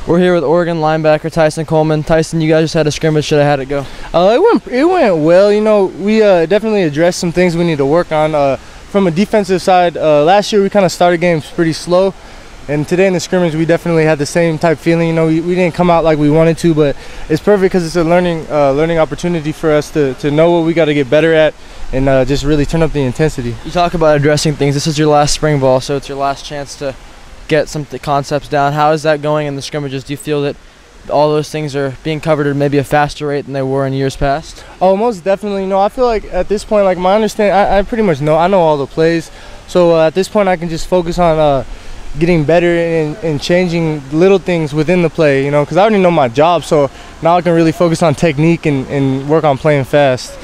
We're here with Oregon linebacker Tyson Coleman. Tyson, you guys just had a scrimmage. Should have had it go? It went well. You know, we definitely addressed some things we need to work on. From a defensive side, last year we kind of started games pretty slow, and today in the scrimmage we definitely had the same type feeling. You know, we didn't come out like we wanted to, but it's perfect because it's a learning opportunity for us to know what we got to get better at and just really turn up the intensity. You talk about addressing things. This is your last spring ball, so it's your last chance to get some concepts down. How is that going in the scrimmages? Do you feel that all those things are being covered at maybe a faster rate than they were in years past? Oh, most definitely. You know, I feel like at this point, like my understanding, I pretty much know. I know all the plays, so at this point I can just focus on getting better and changing little things within the play, you know, because I already know my job, so now I can really focus on technique and work on playing fast.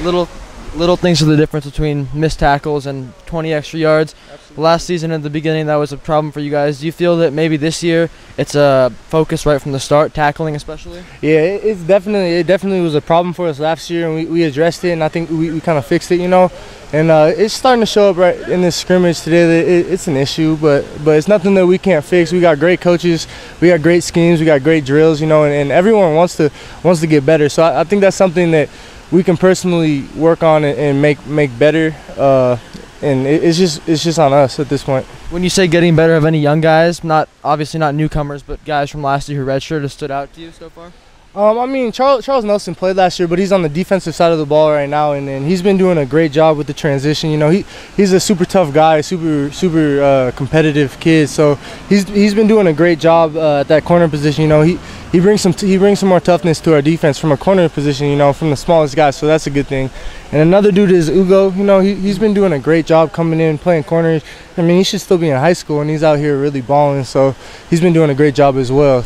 Little things are the difference between missed tackles and 20 extra yards. Absolutely. Last season at the beginning that was a problem for you guys. Do you feel that maybe this year it's a focus right from the start, tackling especially? Yeah, it definitely was a problem for us last year, and we addressed it, and I think we kind of fixed it, you know. And it's starting to show up right in this scrimmage today that it's an issue, but it's nothing that we can't fix. We got great coaches, we got great schemes, we got great drills, you know, and everyone wants to get better. So I think that's something that we can personally work on and make better, and it's just on us at this point. When you say getting better, have any young guys, obviously not newcomers, but guys from last year who redshirted have stood out to you so far? I mean, Charles Nelson played last year, but he's on the defensive side of the ball right now, and he's been doing a great job with the transition. You know, he's a super tough guy, super competitive kid. So he's been doing a great job at that corner position. You know, he brings some more toughness to our defense from a corner position. You know, from the smallest guy. So that's a good thing. And another dude is Ugo. You know, he's been doing a great job coming in, playing corners. I mean, he should still be in high school, and he's out here really balling. So he's been doing a great job as well.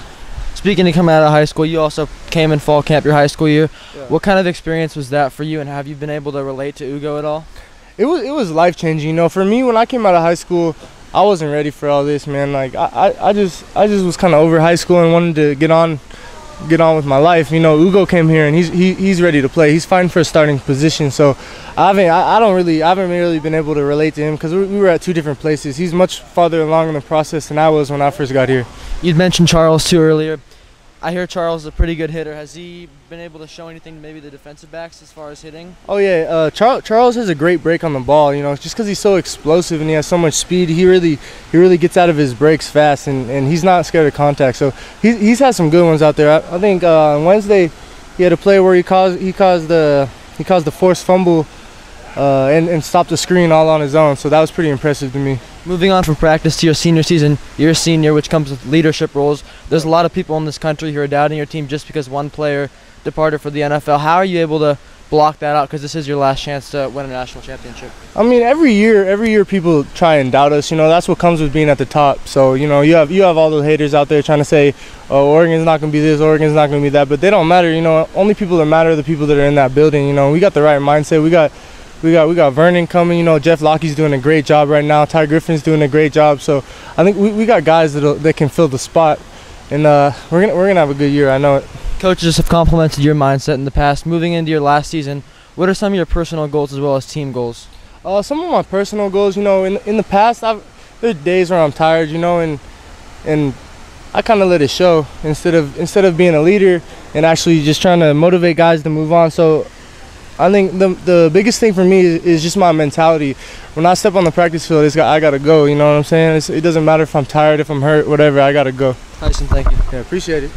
Speaking of coming out of high school, you also came in fall camp your high school year. Yeah. What kind of experience was that for you, and have you been able to relate to Ugo at all? It was life-changing. You know, for me, when I came out of high school, I wasn't ready for all this, man. Like I just was kind of over high school and wanted to get on with my life. You know, Ugo came here and he's ready to play. He's fighting for a starting position. So I haven't really been able to relate to him because we were at two different places. He's much farther along in the process than I was when I first got here. You'd mentioned Charles too earlier. I hear Charles is a pretty good hitter. Has he been able to show anything to maybe the defensive backs as far as hitting? Oh yeah, Charles has a great break on the ball. You know, just because he's so explosive and he has so much speed, he really gets out of his breaks fast, and he's not scared of contact. So he's had some good ones out there. I think on Wednesday he had a play where he caused the forced fumble and stopped the screen all on his own. So that was pretty impressive to me. Moving on from practice to your senior season, you're a senior, which comes with leadership roles. There's a lot of people in this country who are doubting your team just because one player departed for the NFL. How are you able to block that out? Because this is your last chance to win a national championship. I mean, every year people try and doubt us. You know, that's what comes with being at the top. So, you know, you have all those haters out there trying to say, oh, Oregon's not going to be this, Oregon's not going to be that. But they don't matter. You know, only people that matter are the people that are in that building. You know, we got the right mindset. We got Vernon coming. You know, Jeff Lockie's doing a great job right now. Ty Griffin's doing a great job. So I think we got guys that can fill the spot, and we're gonna have a good year. I know it. Coaches have complimented your mindset in the past. Moving into your last season, what are some of your personal goals as well as team goals? Some of my personal goals, you know, in the past, there are days where I'm tired, you know, and I kind of let it show instead of being a leader and actually just trying to motivate guys to move on. So I think the biggest thing for me is just my mentality. When I step on the practice field, I gotta go. You know what I'm saying? It doesn't matter if I'm tired, if I'm hurt, whatever. I gotta go. Tyson, thank you. Yeah, appreciate it.